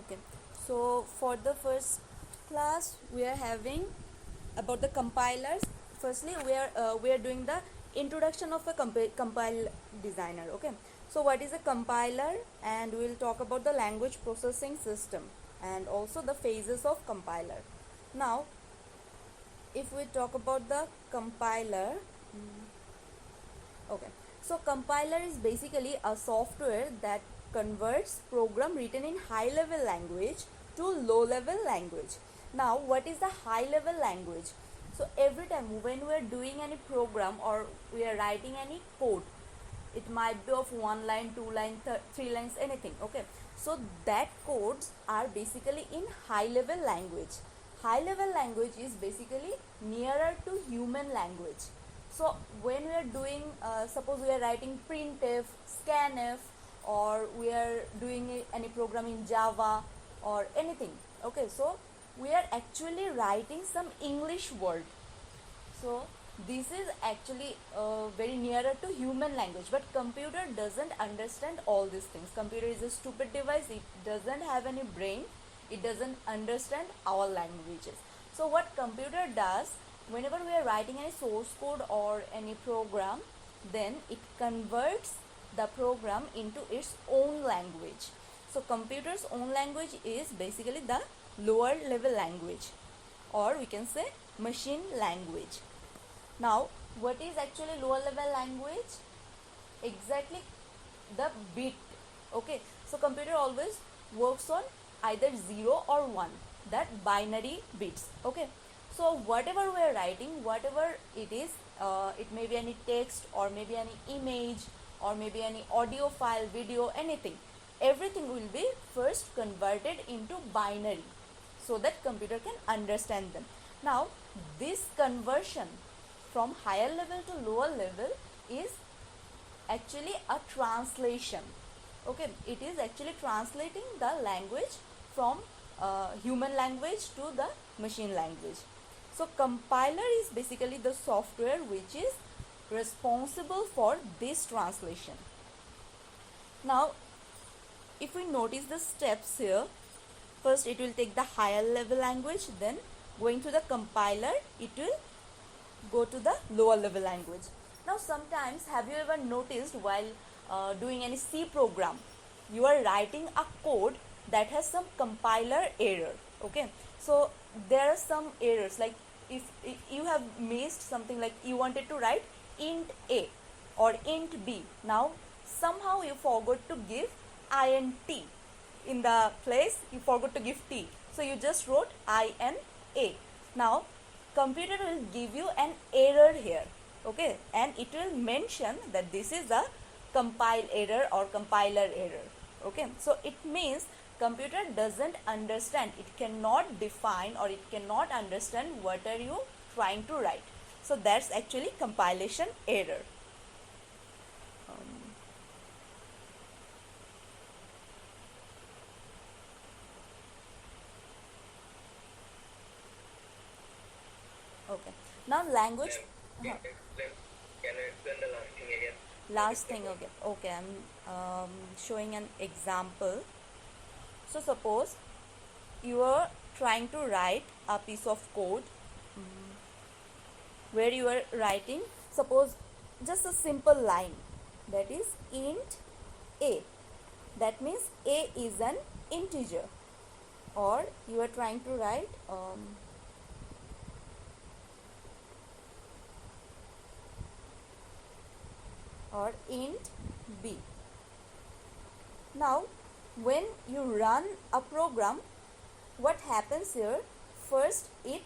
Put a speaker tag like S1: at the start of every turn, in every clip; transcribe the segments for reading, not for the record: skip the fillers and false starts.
S1: Okay, so for the first class we are having about the compilers. Firstly, we are doing the introduction of a compile designer. Okay, so what is a compiler, and we will talk about the language processing system and also the phases of compiler. Now, if we talk about the compiler, okay, so compiler is basically a software that converts program written in high level language to low level language. Now, what is the high level language? So every time when we are doing any program or we are writing any code, it might be of one line, two line, three lines, anything. Okay, so that codes are basically in high level language. High level language is basically nearer to human language. So when we are doing, suppose we are writing printf, scanf, or we are doing any program in Java or anything. Okay, so we are actually writing some English word. So this is actually very nearer to human language, but computer doesn't understand all these things. Computer is a stupid device. It doesn't have any brain. It doesn't understand our languages. So what computer does, whenever we are writing any source code or any program, then it converts the program into its own language. So computer's own language is basically the lower level language, or we can say machine language. Now, what is actually lower level language? Exactly the bit. Okay, so computer always works on either 0 or 1, that binary bits. Okay, so whatever we are writing, whatever it is, it may be any text or maybe any image or maybe any audio file, video, anything. Everything will be first converted into binary so that computer can understand them. Now, this conversion from higher level to lower level is actually a translation. Okay, it is actually translating the language from human language to the machine language. So compiler is basically the software which is responsible for this translation. Now, if we notice the steps here, first it will take the higher level language, then going to the compiler, it will go to the lower level language. Now sometimes, have you ever noticed while doing any C program, you are writing a code that has some compiler error. Okay, so there are some errors, like if you have missed something, like you wanted to write int a or int b, now somehow you forgot to give int in the place, you forgot to give t, so you just wrote ina. Now computer will give you an error here. Okay, and it will mention that this is a compile error or compiler error. Okay, so it means computer doesn't understand, it cannot define or it cannot understand what are you trying to write. So that's actually compilation error. Okay, now language.
S2: Can you explain the last thing again?
S1: Last thing. Okay, okay, I'm showing an example. So suppose you are trying to write a piece of code where you are writing, suppose, just a simple line, that is int a. That means a is an integer. Or you are trying to write or int b. Now when you run a program, what happens here? First it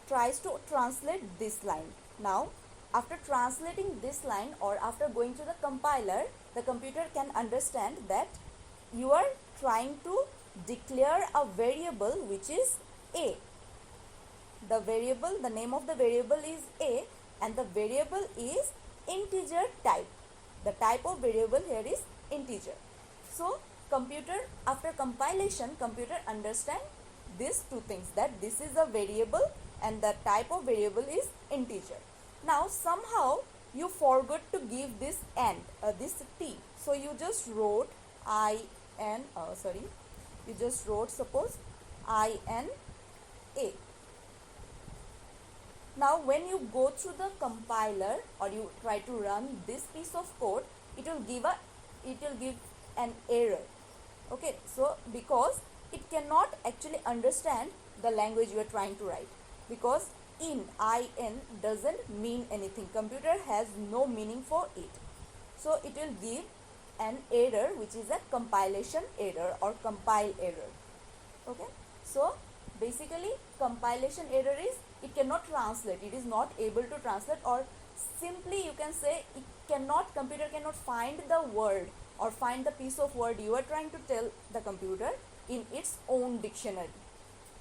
S1: tries to translate this line. Now after translating this line, or after going to the compiler, the computer can understand that you are trying to declare a variable which is a. The variable, the name of the variable is a, and the variable is integer type. The type of variable here is integer. So computer, after compilation, computer understand these two things, that this is a variable and the type of variable is integer. Now somehow you forgot to give this and this t, so you just wrote you just wrote suppose INA. Now when you go through the compiler or you try to run this piece of code, it will give an error. Okay, so because it cannot actually understand the language you are trying to write, because in doesn't mean anything. Computer has no meaning for it, so it will give an error which is a compilation error or compile error. Okay, so basically compilation error is it cannot translate, it is not able to translate, or simply you can say computer cannot find the word or find the piece of word you are trying to tell the computer in its own dictionary.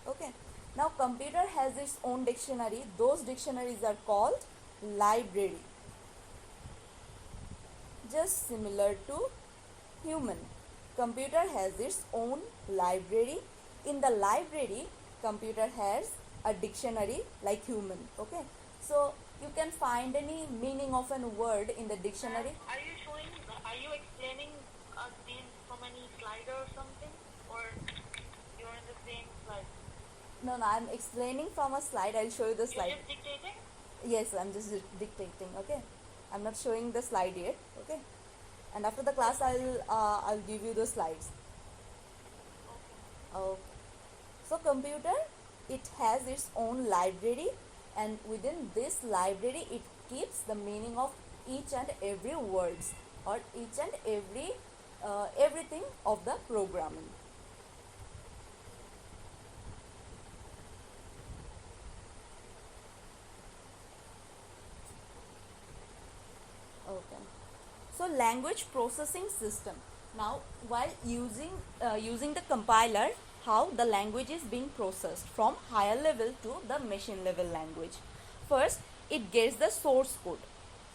S1: Okay, now computer has its own dictionary. Those dictionaries are called library, just similar to human. Computer has its own library. In the library, computer has a dictionary like human. Okay, so you can find any meaning of a word in the dictionary.
S3: Are you explaining us these from any slide or something, or you're in the same slide?
S1: No, I'm explaining from a slide. I'll show you the slide.
S3: You're just dictating?
S1: Yes, I'm just dictating. Okay, I'm not showing the slide yet. Okay, and after the class I'll give you the slides. Okay. So computer, it has its own library, and within this library it keeps the meaning of each and every words or each and every everything of the programming. Okay, so language processing system. Now while using the compiler, how the language is being processed from higher level to the machine level language. First, it gets the source code.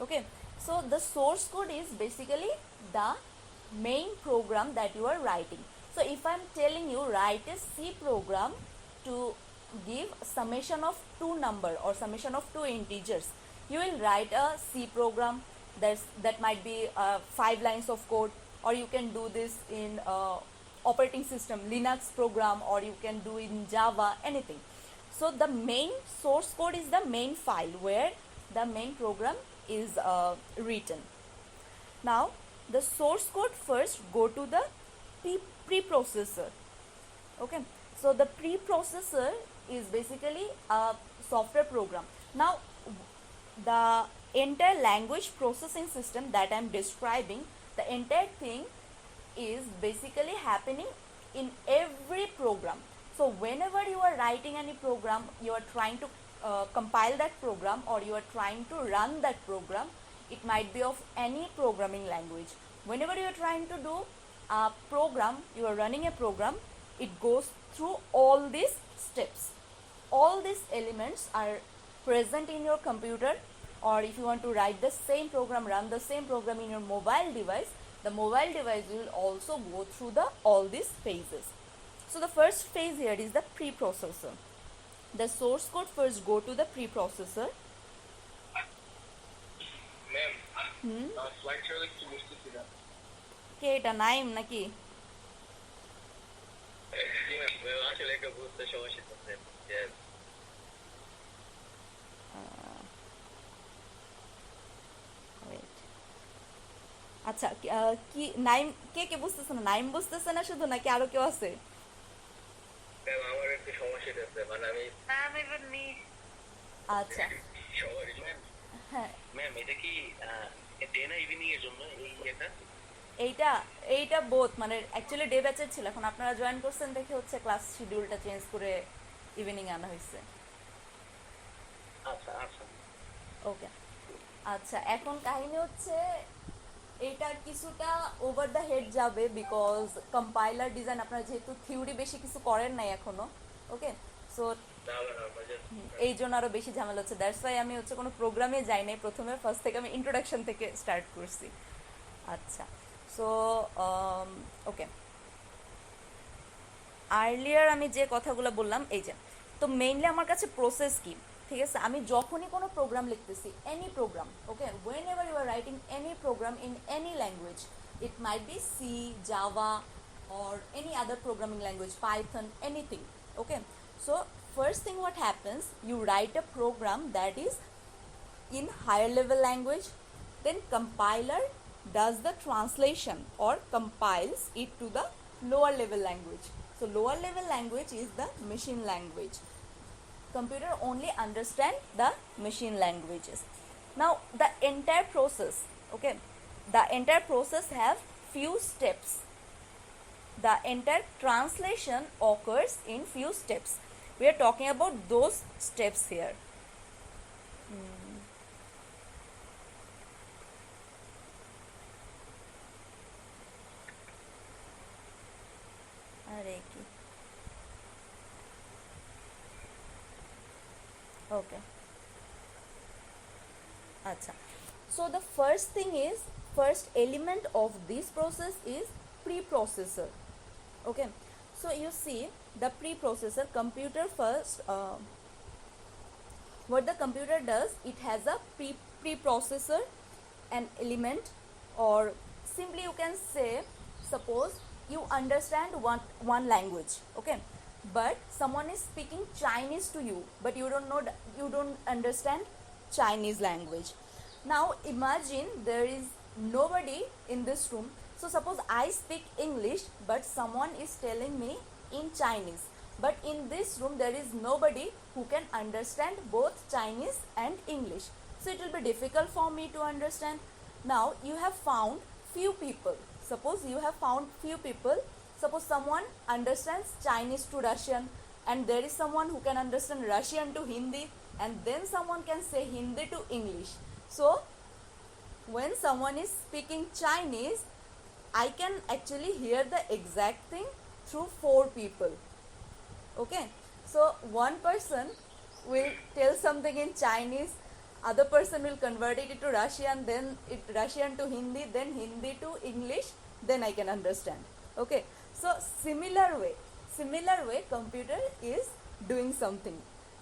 S1: Okay, so the source code is basically the main program that you are writing. So if I'm telling you write a C program to give summation of two number or summation of two integers, you will write a C program. That might be 5 lines of code, or you can do this in operating system Linux program, or you can do in Java, anything. So the main source code is the main file where the main program is written. Now the source code first go to the preprocessor. Okay, so the preprocessor is basically a software program. Now the entire language processing system that I am describing, the entire thing is basically happening in every program. So whenever you are writing any program, you are trying to compile that program, or you are trying to run that program, it might be of any programming language. Whenever you are trying to do a program, you are running a program, it goes through all these steps. All these elements are present in your computer, or if you want to write the same program, run the same program in your mobile device, the mobile device will also go through all these phases. So the first phase here is the preprocessor. The source code first go to the preprocessor.
S2: Ma'am, slide show like বুঝতেছি না।
S1: কে এটা নাইম নাকি?
S2: জি ma'am, আসলে একটা বুঝতে সমস্যা হচ্ছে।
S1: আচ্ছা, কি নাইম কে বুঝতেছে না? নাইম বুঝতেছে না শুধু, নাকি আরো কেউ আছে?
S2: ম্যাম, আমার একটু সমস্যা হচ্ছে, মানে আমি
S3: Even me.
S1: আচ্ছা,
S2: সরি ম্যাম।
S1: হ্যাঁ,
S2: ম্যাম, এটা কি ডে না ইভিনিং এর জন্য
S1: এইটা বোথ, মানে অ্যাকচুয়ালি ডে ব্যাচের ছিল, এখন আপনারা জয়েন করছেন দেখে হচ্ছে ক্লাস শিডিউলটা চেঞ্জ করে ইভিনিং আনা হয়েছে।
S2: আচ্ছা আচ্ছা
S1: ওকে, আচ্ছা, এখন কাহিনী হচ্ছে এটা কিছুটা ওভার দ্য হেড যাবে, বিকজ কম্পাইলার ডিজাইন আপনারা যেহেতু থিওরি বেশি কিছু করেন নাই এখনো। ওকে, সো এই জন্য আরও বেশি ঝামেলা হচ্ছে। দ্যাটস ওয়াই আমি হচ্ছে কোনো প্রোগ্রামে যাই নাই, প্রথমে ফার্স্ট থেকে আমি ইন্ট্রোডাকশন থেকে স্টার্ট করছি। আচ্ছা, সো ওকে, আর্লিয়ার আমি যে কথাগুলো বললাম, এই যে, তো মেইনলি আমার কাছে প্রসেস কি, ঠিক আছে? আমি যখনই কোনো প্রোগ্রাম লিখতেছি, any program, okay, whenever you are writing any program in any language, it might be C, Java, or any other programming language, Python, anything. Okay, so first thing what happens, you write a program that is in higher level language, then compiler does the translation or compiles it to the lower level language. So lower level language is the machine language. Computer only understand the machine languages. Now the entire process, okay, the entire process have few steps. The entire translation occurs in few steps. We are talking about those steps here. अरे की okay, acha. So the first element of this process is preprocessor. Okay, so you see the preprocessor, computer first, what the computer does, it has a preprocessor, an element, or simply you can say, suppose you understand one language, okay, but someone is speaking Chinese to you, but you don't understand Chinese language. Now imagine there is nobody in this room. So suppose I speak English, but someone is telling me in Chinese, but in this room there is nobody who can understand both Chinese and English, so it will be difficult for me to understand. Now you have found few people. Suppose you have found few people. Suppose someone understands Chinese to Russian, and there is someone who can understand Russian to Hindi, and then someone can say Hindi to English. So when someone is speaking Chinese, I can actually hear the exact thing through four people. Okay, so one person will tell something in Chinese, other person will convert it to Russian, then Russian to Hindi, then Hindi to English, then I can understand. Okay, so similar way computer is doing something.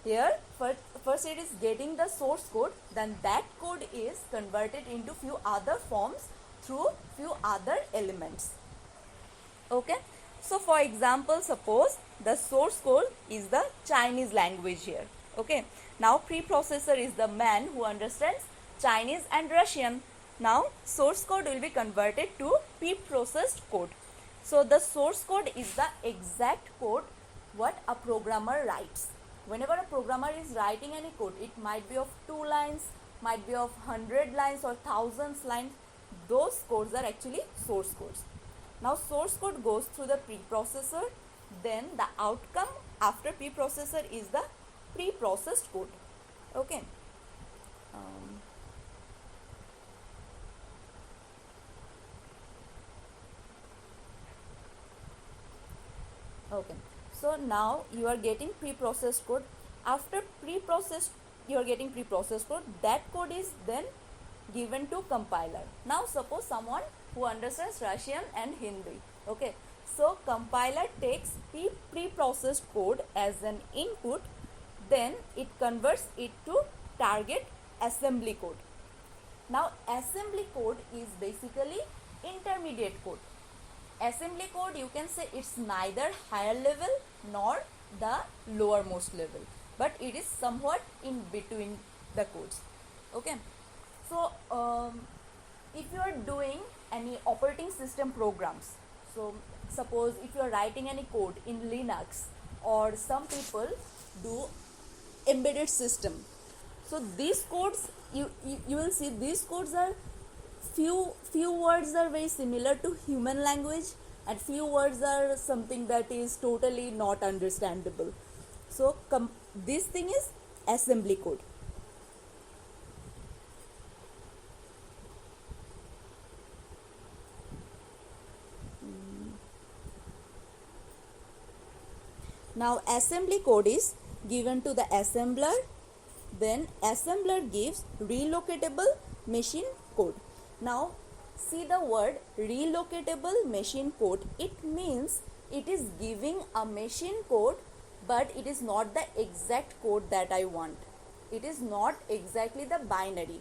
S1: Here first it is getting the source code, then that code is converted into few other forms through few other elements. Okay, so for example, suppose the source code is the Chinese language here. Okay, now preprocessor is the man who understands Chinese and Russian. Now source code will be converted to preprocessed code. So the source code is the exact code what a programmer writes. Whenever a programmer is writing any code, it might be of 2 lines, might be of 100 lines or thousands lines. Those codes are actually source codes. Now source code goes through the preprocessor, then the outcome after preprocessor is the preprocessed code. Okay. Okay, so now you are getting preprocessed code. After preprocessed, you are getting preprocessed code. That code is then given to compiler. Now suppose someone who understands Russian and Hindi. Okay, so compiler takes preprocessed code as an input, then it converts it to target assembly code. Now assembly code is basically intermediate code. Assembly code, you can say it's neither higher level nor the lowermost level, but it is somewhat in between the codes. Okay, so if you are doing any operating system programs, so suppose if you are writing any code in Linux, or some people do embedded system, so these codes, you will see these codes are few words are very similar to human language, and few words are something that is totally not understandable. So this thing is assembly code. Now assembly code is given to the assembler, then assembler gives relocatable machine code. Now see the word relocatable machine code, it means it is giving a machine code, but it is not the exact code that I want. It is not exactly the binary.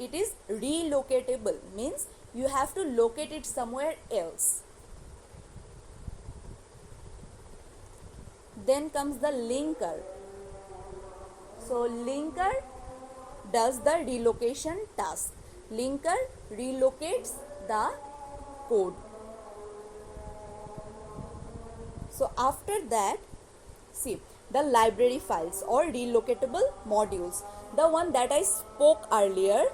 S1: It is relocatable, means you have to locate it somewhere else. then comes the linker. So linker does the relocation task. Linker relocates the code. So after that, see the library files or relocatable modules, the one that I spoke earlier.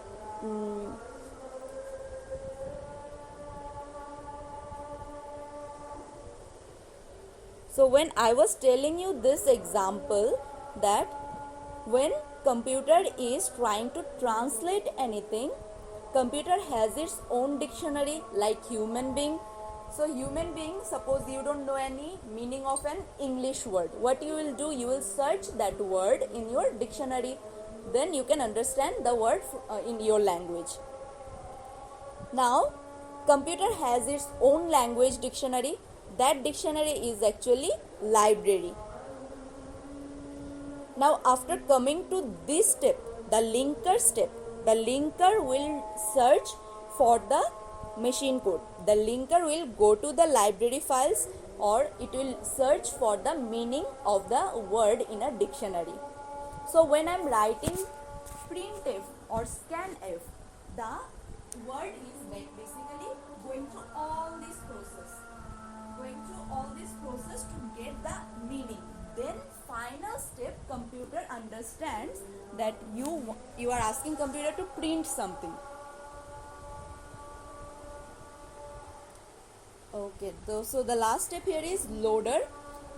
S1: So when I was telling you this example, that when computer is trying to translate anything, computer has its own dictionary like human being. So human being, suppose you don't know any meaning of an English word, what you will do, you will search that word in your dictionary, then you can understand the word in your language. Now computer has its own language dictionary. That dictionary is actually library. Now after coming to this step, the linker step, the linker will search for the machine code. The linker will go to the library files or it will search for the meaning of the word in a dictionary. So when I am writing printf or scanf, the word is basically going through all this process. To get the meaning. Then final step, computer understands that you are asking computer to print something. Okay, so the last step here is loader.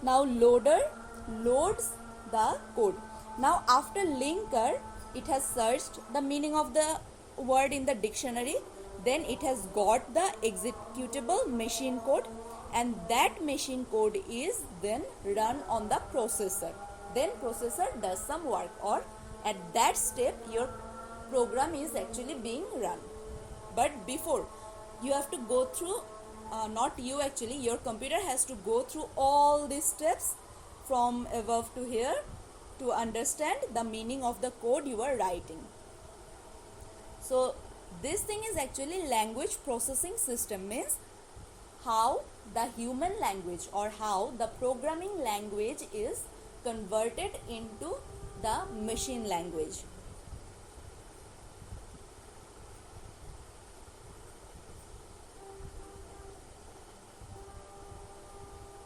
S1: Now loader loads the code. Now after linker, it has searched the meaning of the word in the dictionary, then it has got the executable machine code, and that machine code is then run on the processor. Then processor does some work, or at that step your program is actually being run. But before, you have to go through, not you actually, your computer has to go through all these steps from above to here to understand the meaning of the code you are writing. So this thing is actually language processing system, means how the human language or how the programming language is converted into the machine language.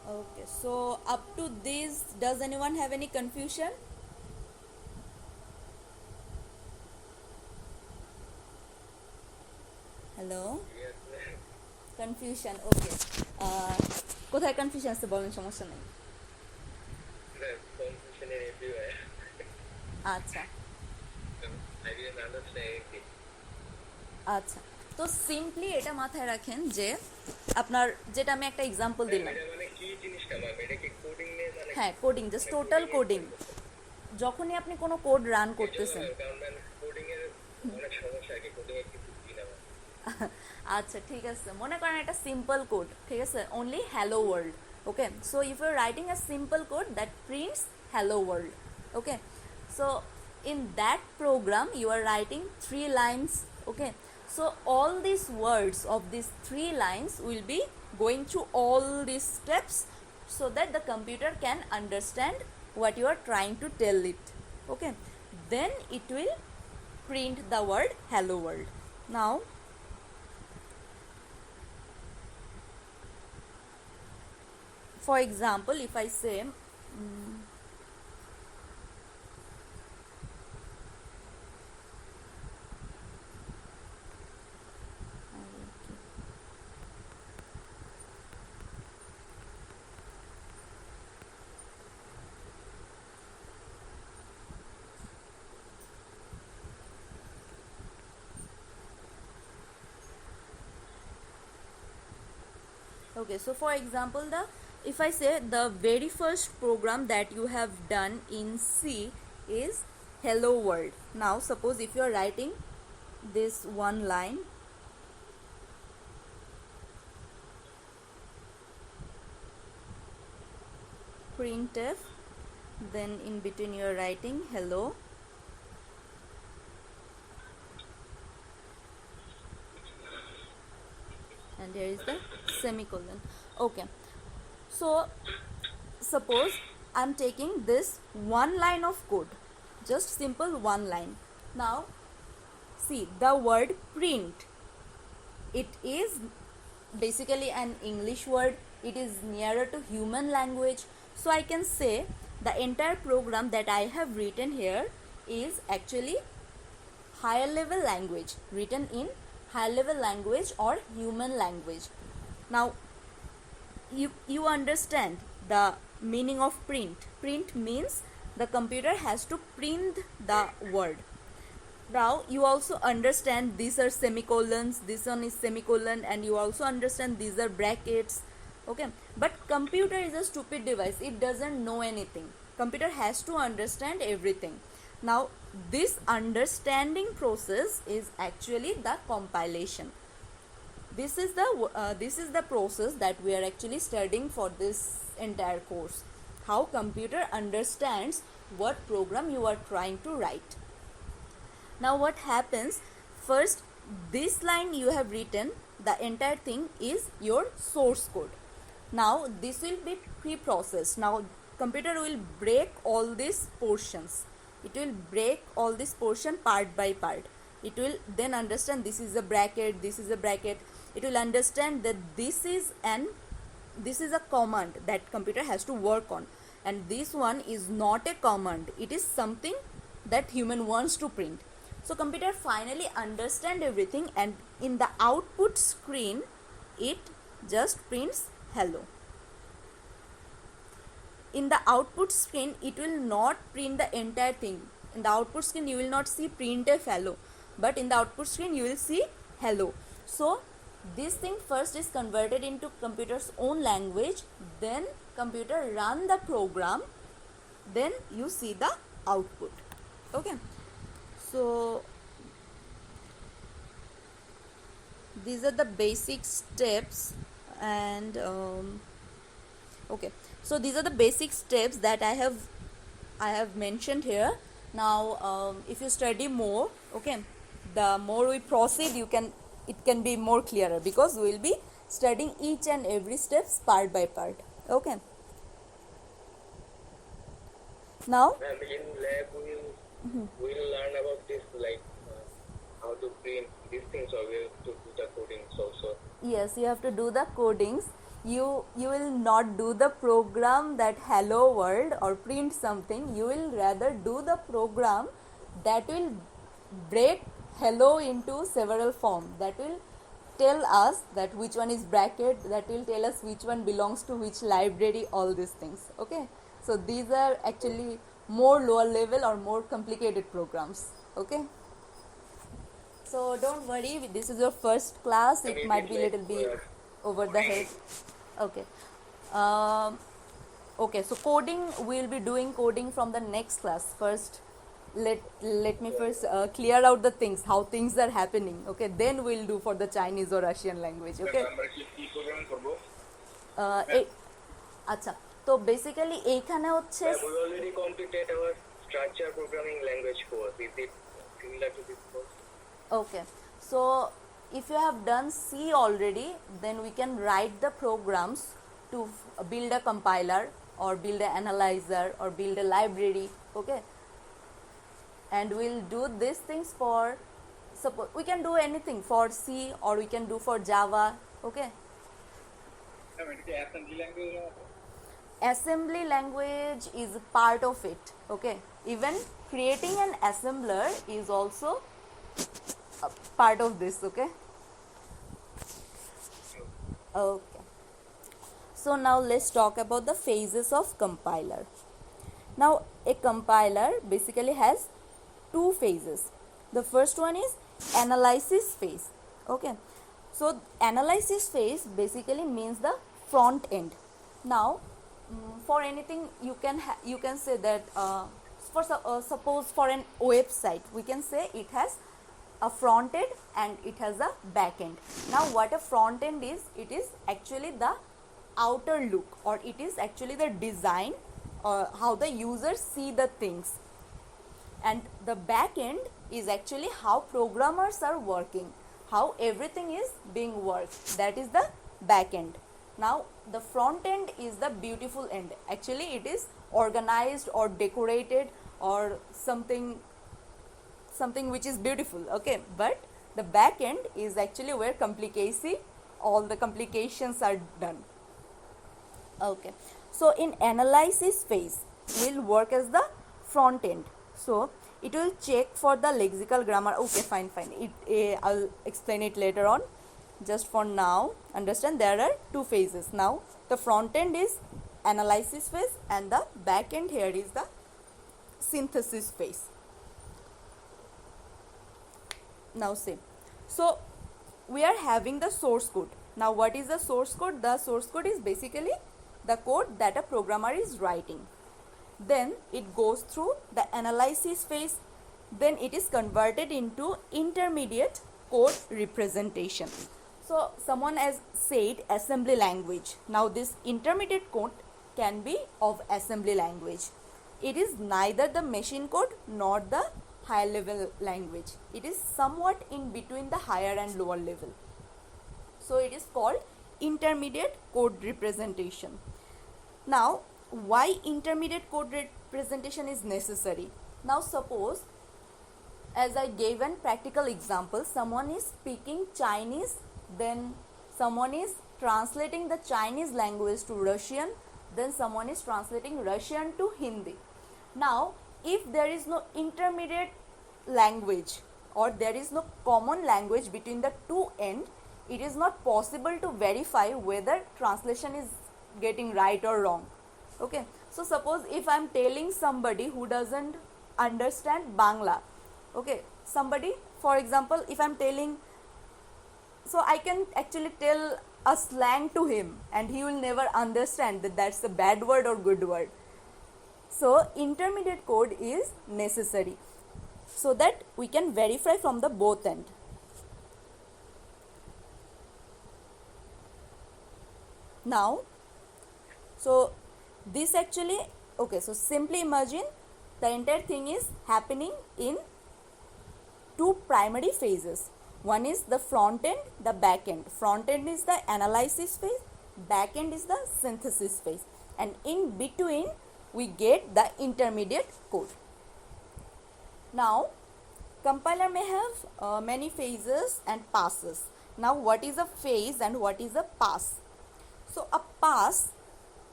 S1: Okay, so up to this, does anyone have any confusion? Hello, confusion, okay. কোথায় confusion আছে বলেন, সমস্যা নেই। আচ্ছা আচ্ছা, তো simply এটা মাথায় রাখেন যে আপনার, যেটা আমি একটা এক্সাম্পল দিলাম, হ্যাঁ কোডিং, জাস্ট টোটাল কোডিং। যখনই আপনি কোনো কোড রান করতেছেন, আচ্ছা ঠিক আছে, মনে করেন একটা সিম্পল কোড, ঠিক আছে, only hello world, okay. So if you are writing a simple code that prints hello world, okay. So in that program you are writing 3 lines, okay. So all these words of these 3 lines will be going through all these steps so that the computer can understand what you are trying to tell it, okay. Then it will print the word hello world. Now for example, if I say okay, so for example, if I say the very first program that you have done in C is hello world. Now suppose if you are writing this one line, printf, then in between you are writing hello, and here is the semicolon, okay. So suppose I'm taking this one line of code, just simple one line. Now see the word print, it is basically an English word, it is nearer to human language, so I can say the entire program that I have written here is actually higher level language, written in higher level language or human language. Now you understand the meaning of print. Print means the computer has to print the word. Now you also understand these are semicolons, this one is semicolon, and you also understand these are brackets. Okay, but computer is a stupid device, it doesn't know anything. Computer has to understand everything. Now this understanding process is actually the compilation. This is the process that we are actually studying for this entire course, how computer understands what program you are trying to write. Now what happens, first this line you have written, the entire thing is your source code. Now this will be pre-processed. Now computer will break all these portions, it will break all this portion part by part. It will then understand this is a bracket, this is a bracket. It will understand that this is a command that computer has to work on, and this one is not a command, it is something that human wants to print. So computer finally understand everything, and in the output screen it just prints hello. In the output screen it will not print the entire thing. In the output screen you will not see printf hello, but in the output screen you will see hello. So this thing first is converted into computer's own language, then computer run the program, then you see the output. Okay, so these are the basic steps, and okay, so these are the basic steps that I have mentioned here. Now if you study more, okay, the more we proceed, it can be more clearer, because we will be studying each and every steps part by part. Okay, now
S2: And in lab, we'll learn about this, like how to print these things, or we'll to do the codings also.
S1: yes, you have to do the codings. You will not do the program that hello world or print something. You will rather do the program that will break hello into several forms, that will tell us that which one is bracket, that will tell us which one belongs to which library, all these things. Okay, so these are actually more lower level or more complicated programs. Okay, so don't worry, this is your first class,
S2: And
S1: it might be
S2: like,
S1: little bit over the head. Okay, okay, so coding, we'll be doing coding from the next class. First let me first clear out the things, how things are happening. Okay, then we'll do for the Chinese or Russian language. Okay, আচ্ছা, তো basically এইখানে হচ্ছে
S2: We already completed our structure programming language course. Is it similar to this course?
S1: okay, so if you have done C already, then we can write the programs to build a compiler or build an analyzer or build a library. Okay, and we'll do these things for, suppose we can do anything for C or we can do for Java. Okay, assembly language is part of it. Okay, even creating an assembler is also a part of this. Okay, okay, so now let's talk about the phases of compiler. Now a compiler basically has two phases. The first one is analysis phase. Okay, so analysis phase basically means the front end. Now for anything you can say that suppose for an website we can say it has a front end and it has a back end. Now what a front end is, it is actually the outer look, or it is actually the design or how the users see the things, and the back end is actually how programmers are working, how everything is being worked, that is the back end. Now the front end is the beautiful end, actually it is organized or decorated or something which is beautiful, okay, but the back end is actually where all the complications are done. Okay, so in analysis phase will work as the front end, so it will check for the lexical grammar. Okay, fine, I'll explain it later on. Just for now, understand there are two phases. Now the front end is analysis phase and the back end here is the synthesis phase. Now see, so we are having the source code. Now what is the source code? The source code is basically the code that a programmer is writing. Then it goes through the analysis phase, then it is converted into intermediate code representation. So someone has said assembly language. Now this intermediate code can be of assembly language. It is neither the machine code nor the high level language. It is somewhat in between the higher and lower level. So it is called intermediate code representation. Now why intermediate code representation is necessary? Now suppose, as I gave an practical example, someone is speaking Chinese, then someone is translating the Chinese language to Russian, then someone is translating Russian to Hindi. Now if there is no intermediate language or there is no common language between the two ends, it is not possible to verify whether translation is getting right or wrong. Okay, so suppose if I am telling somebody who doesn't understand Bangla, okay, somebody, for example, if I am telling, so I can actually tell a slang to him and he will never understand that that's a bad word or good word. So intermediate code is necessary so that we can verify from the both end. Now, so this actually, okay, so simply imagine the entire thing is happening in two primary phases. One is the front end, the back end. Front end is the analysis phase, back end is the synthesis phase, and in between we get the intermediate code. Now compiler may have many phases and passes. Now what is a phase and what is a pass? So a pass,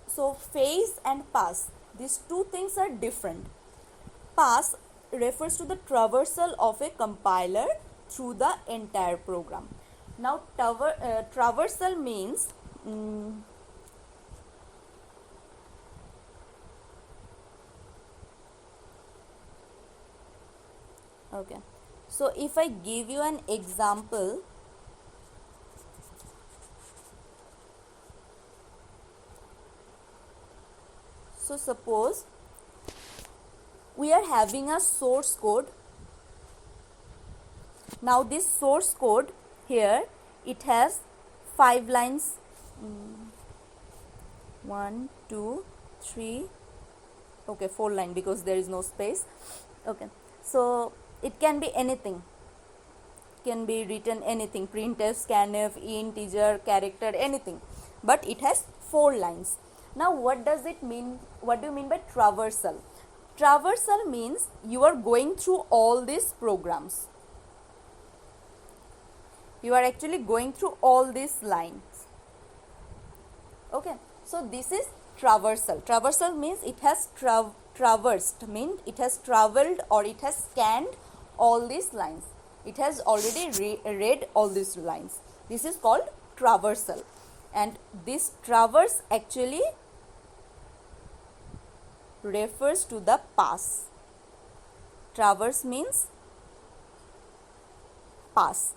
S1: so phase and pass, these two things are different. Pass refers to the traversal of a compiler through the entire program. Now traversal means okay, so if I give you an example, so suppose we are having a source code. Now this source code here, it has 5 lines, 1, 2, 3, okay, 4 lines because there is no space. Okay, so it can be anything, can be written anything, printf, scanf, integer, character, anything, but it has 4 lines. Now what does it mean? What do you mean by traversal? Traversal means you are going through all these programs. You are actually going through all these lines. Okay, so this is traversal. Traversal means it has traversed, means it has traveled or it has scanned all these lines. It has already read all these lines. This is called traversal, and this traverse actually refers to the pass. Traverse means pass.